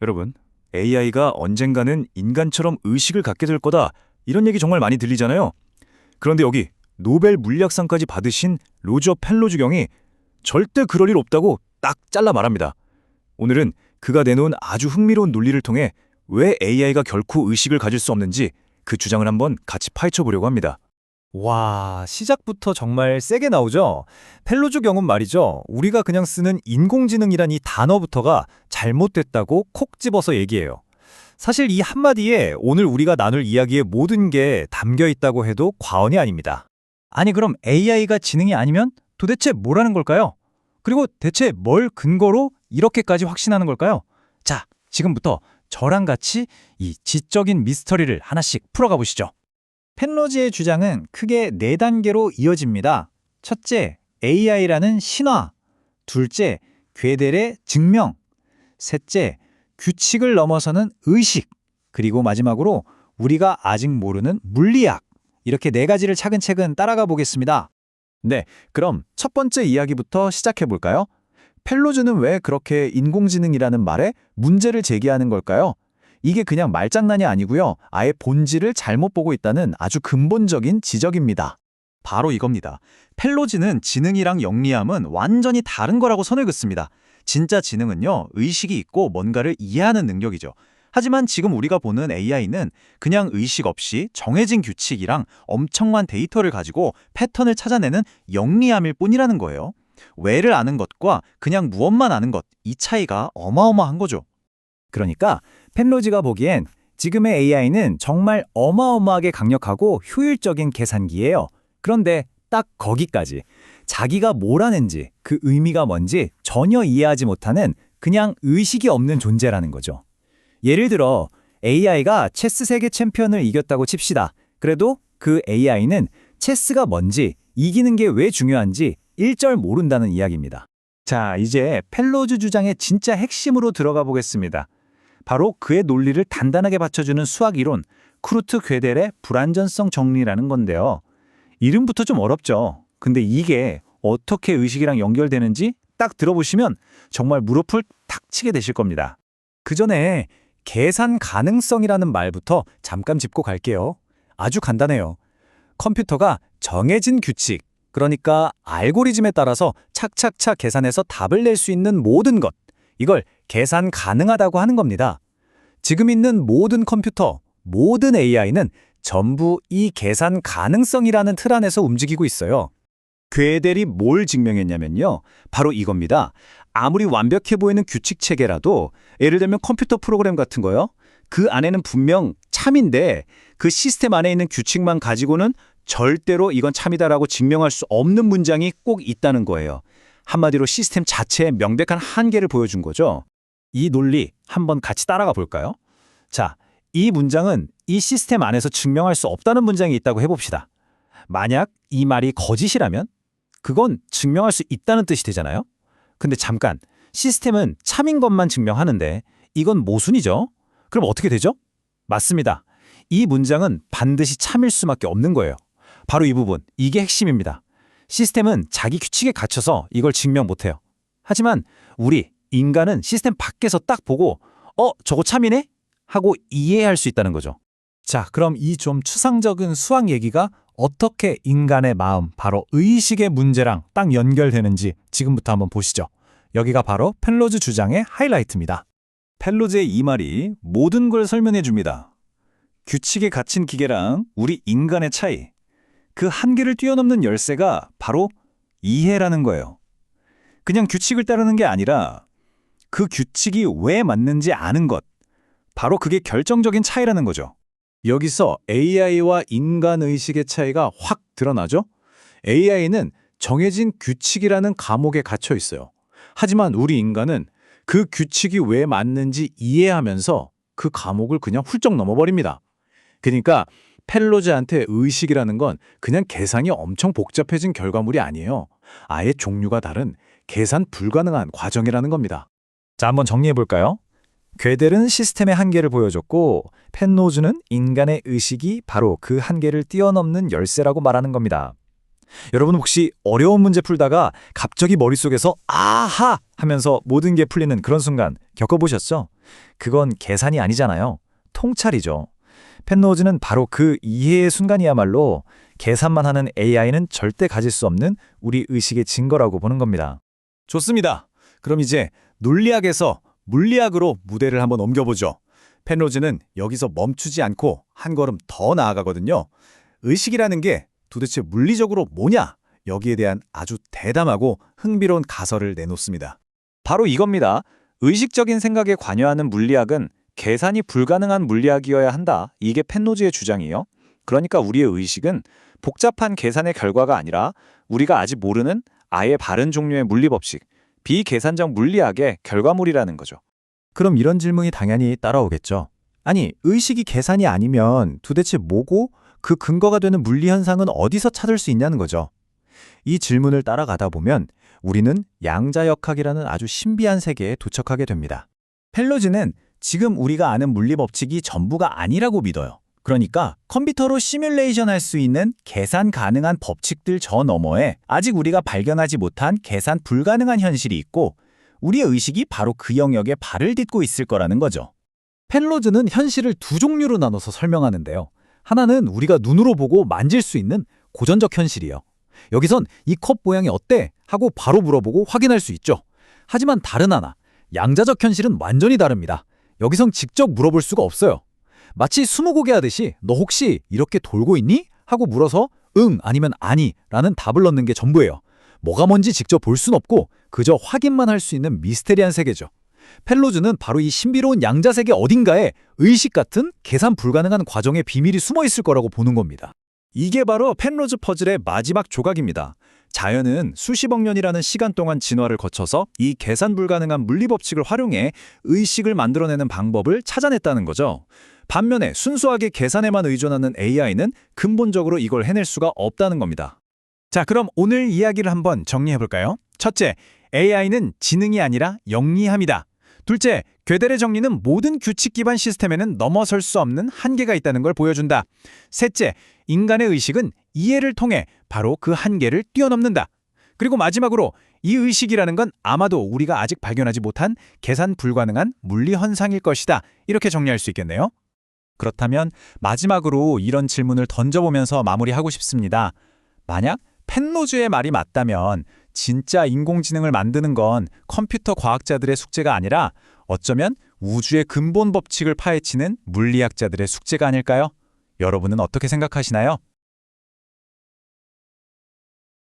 여러분, AI가 언젠가는 인간처럼 의식을 갖게 될 거다. 이런 얘기 정말 많이 들리잖아요. 그런데 여기 노벨 물리학상까지 받으신 로저 펠로즈 경이 절대 그럴 일 없다고 딱 잘라 말합니다. 오늘은 그가 내놓은 아주 흥미로운 논리를 통해 왜 AI가 결코 의식을 가질 수 없는지 그 주장을 한번 같이 파헤쳐 보려고 합니다. 와, 시작부터 정말 세게 나오죠? 펠로즈 경은 말이죠. 우리가 그냥 쓰는 인공지능이란 이 단어부터가 잘못됐다고 콕 집어서 얘기해요. 사실 이 한마디에 오늘 우리가 나눌 이야기의 모든 게 담겨 있다고 해도 과언이 아닙니다. 아니, 그럼 AI가 지능이 아니면 도대체 뭐라는 걸까요? 그리고 대체 뭘 근거로 이렇게까지 확신하는 걸까요? 자, 지금부터 저랑 같이 이 지적인 미스터리를 하나씩 풀어가 보시죠. 펠로즈의 주장은 크게 4단계로 이어집니다. 첫째, AI라는 신화. 둘째, 괴델의 증명. 셋째, 규칙을 넘어서는 의식. 그리고 마지막으로 우리가 아직 모르는 물리학. 이렇게 4가지를 차근차근 따라가 보겠습니다. 네, 그럼 첫 번째 이야기부터 시작해 볼까요? 펠로즈는 왜 그렇게 인공지능이라는 말에 문제를 제기하는 걸까요? 이게 그냥 말장난이 아니고요. 아예 본질을 잘못 보고 있다는 아주 근본적인 지적입니다. 바로 이겁니다. 펠로즈는 지능이랑 영리함은 완전히 다른 거라고 선을 긋습니다. 진짜 지능은요, 의식이 있고 뭔가를 이해하는 능력이죠. 하지만 지금 우리가 보는 AI는 그냥 의식 없이 정해진 규칙이랑 엄청난 데이터를 가지고 패턴을 찾아내는 영리함일 뿐이라는 거예요. 왜를 아는 것과 그냥 무엇만 아는 것, 이 차이가 어마어마한 거죠. 그러니까 펠로즈가 보기엔 지금의 AI는 정말 어마어마하게 강력하고 효율적인 계산기예요. 그런데 딱 거기까지 자기가 뭘 하는지 그 의미가 뭔지 전혀 이해하지 못하는 그냥 의식이 없는 존재라는 거죠. 예를 들어 AI가 체스 세계 챔피언을 이겼다고 칩시다. 그래도 그 AI는 체스가 뭔지 이기는 게 왜 중요한지 일절 모른다는 이야기입니다. 자, 이제 펠로즈 주장의 진짜 핵심으로 들어가 보겠습니다. 바로 그의 논리를 단단하게 받쳐주는 수학 이론, 쿠르트 괴델의 불완전성 정리라는 건데요. 이름부터 좀 어렵죠. 근데 이게 어떻게 의식이랑 연결되는지 딱 들어보시면 정말 무릎을 탁 치게 되실 겁니다. 그 전에 계산 가능성이라는 말부터 잠깐 짚고 갈게요. 아주 간단해요. 컴퓨터가 정해진 규칙, 그러니까 알고리즘에 따라서 착착착 계산해서 답을 낼 수 있는 모든 것, 이걸 계산 가능하다고 하는 겁니다. 지금 있는 모든 컴퓨터, 모든 AI는 전부 이 계산 가능성이라는 틀 안에서 움직이고 있어요. 괴델이 뭘 증명했냐면요. 바로 이겁니다. 아무리 완벽해 보이는 규칙 체계라도 예를 들면 컴퓨터 프로그램 같은 거요. 그 안에는 분명 참인데 그 시스템 안에 있는 규칙만 가지고는 절대로 이건 참이다라고 증명할 수 없는 문장이 꼭 있다는 거예요. 한마디로 시스템 자체의 명백한 한계를 보여준 거죠. 이 논리 한번 같이 따라가 볼까요? 자, 이 문장은 이 시스템 안에서 증명할 수 없다는 문장이 있다고 해봅시다. 만약 이 말이 거짓이라면 그건 증명할 수 있다는 뜻이 되잖아요. 근데 잠깐, 시스템은 참인 것만 증명하는데 이건 모순이죠? 그럼 어떻게 되죠? 맞습니다. 이 문장은 반드시 참일 수밖에 없는 거예요. 바로 이 부분, 이게 핵심입니다. 시스템은 자기 규칙에 갇혀서 이걸 증명 못해요. 하지만 우리, 인간은 시스템 밖에서 딱 보고 저거 참이네? 하고 이해할 수 있다는 거죠. 자, 그럼 이 좀 추상적인 수학 얘기가 어떻게 인간의 마음, 바로 의식의 문제랑 딱 연결되는지 지금부터 한번 보시죠. 여기가 바로 펠로즈 주장의 하이라이트입니다. 펠로즈의 이 말이 모든 걸 설명해 줍니다. 규칙에 갇힌 기계랑 우리 인간의 차이, 그 한계를 뛰어넘는 열쇠가 바로 이해라는 거예요. 그냥 규칙을 따르는 게 아니라 그 규칙이 왜 맞는지 아는 것, 바로 그게 결정적인 차이라는 거죠. 여기서 AI와 인간 의식의 차이가 확 드러나죠? AI는 정해진 규칙이라는 감옥에 갇혀 있어요. 하지만 우리 인간은 그 규칙이 왜 맞는지 이해하면서 그 감옥을 그냥 훌쩍 넘어버립니다. 그러니까 펠로즈한테 의식이라는 건 그냥 계산이 엄청 복잡해진 결과물이 아니에요. 아예 종류가 다른 계산 불가능한 과정이라는 겁니다. 자, 한번 정리해 볼까요? 괴델은 시스템의 한계를 보여줬고 펠로즈는 인간의 의식이 바로 그 한계를 뛰어넘는 열쇠라고 말하는 겁니다. 여러분 혹시 어려운 문제 풀다가 갑자기 머릿속에서 아하 하면서 모든 게 풀리는 그런 순간 겪어보셨죠? 그건 계산이 아니잖아요. 통찰이죠. 펜로즈는 바로 그 이해의 순간이야말로 계산만 하는 AI는 절대 가질 수 없는 우리 의식의 증거라고 보는 겁니다. 좋습니다. 그럼 이제 논리학에서 물리학으로 무대를 한번 옮겨보죠. 펜로즈는 여기서 멈추지 않고 한 걸음 더 나아가거든요. 의식이라는 게 도대체 물리적으로 뭐냐? 여기에 대한 아주 대담하고 흥미로운 가설을 내놓습니다. 바로 이겁니다. 의식적인 생각에 관여하는 물리학은 계산이 불가능한 물리학이어야 한다. 이게 펜로즈의 주장이에요. 그러니까 우리의 의식은 복잡한 계산의 결과가 아니라 우리가 아직 모르는 아예 바른 종류의 물리법칙, 비계산적 물리학의 결과물이라는 거죠. 그럼 이런 질문이 당연히 따라오겠죠. 아니, 의식이 계산이 아니면 도대체 뭐고 그 근거가 되는 물리 현상은 어디서 찾을 수 있냐는 거죠. 이 질문을 따라가다 보면 우리는 양자역학이라는 아주 신비한 세계에 도착하게 됩니다. 펠로즈는 지금 우리가 아는 물리 법칙이 전부가 아니라고 믿어요. 그러니까 컴퓨터로 시뮬레이션 할 수 있는 계산 가능한 법칙들 저 너머에 아직 우리가 발견하지 못한 계산 불가능한 현실이 있고 우리의 의식이 바로 그 영역에 발을 딛고 있을 거라는 거죠. 펜로즈는 현실을 두 종류로 나눠서 설명하는데요. 하나는 우리가 눈으로 보고 만질 수 있는 고전적 현실이요. 여기선 이 컵 모양이 어때? 하고 바로 물어보고 확인할 수 있죠. 하지만 다른 하나, 양자적 현실은 완전히 다릅니다. 여기선 직접 물어볼 수가 없어요. 마치 스무고개 하듯이 너 혹시 이렇게 돌고 있니? 하고 물어서 응 아니면 아니 라는 답을 넣는 게 전부예요. 뭐가 뭔지 직접 볼 순 없고 그저 확인만 할 수 있는 미스테리한 세계죠. 펠로즈는 바로 이 신비로운 양자세계 어딘가에 의식 같은 계산 불가능한 과정의 비밀이 숨어 있을 거라고 보는 겁니다. 이게 바로 펜로즈 퍼즐의 마지막 조각입니다. 자연은 수십억 년이라는 시간 동안 진화를 거쳐서 이 계산 불가능한 물리 법칙을 활용해 의식을 만들어내는 방법을 찾아냈다는 거죠. 반면에 순수하게 계산에만 의존하는 AI는 근본적으로 이걸 해낼 수가 없다는 겁니다. 자, 그럼 오늘 이야기를 한번 정리해볼까요? 첫째, AI는 지능이 아니라 영리함이다. 둘째, gödel의 정리는 모든 규칙 기반 시스템에는 넘어설 수 없는 한계가 있다는 걸 보여준다. 셋째, 인간의 의식은 이해를 통해 바로 그 한계를 뛰어넘는다. 그리고 마지막으로 이 의식이라는 건 아마도 우리가 아직 발견하지 못한 계산 불가능한 물리 현상일 것이다. 이렇게 정리할 수 있겠네요. 그렇다면 마지막으로 이런 질문을 던져보면서 마무리하고 싶습니다. 만약 펜로즈의 말이 맞다면 진짜 인공지능을 만드는 건 컴퓨터 과학자들의 숙제가 아니라 어쩌면 우주의 근본 법칙을 파헤치는 물리학자들의 숙제가 아닐까요? 여러분은 어떻게 생각하시나요?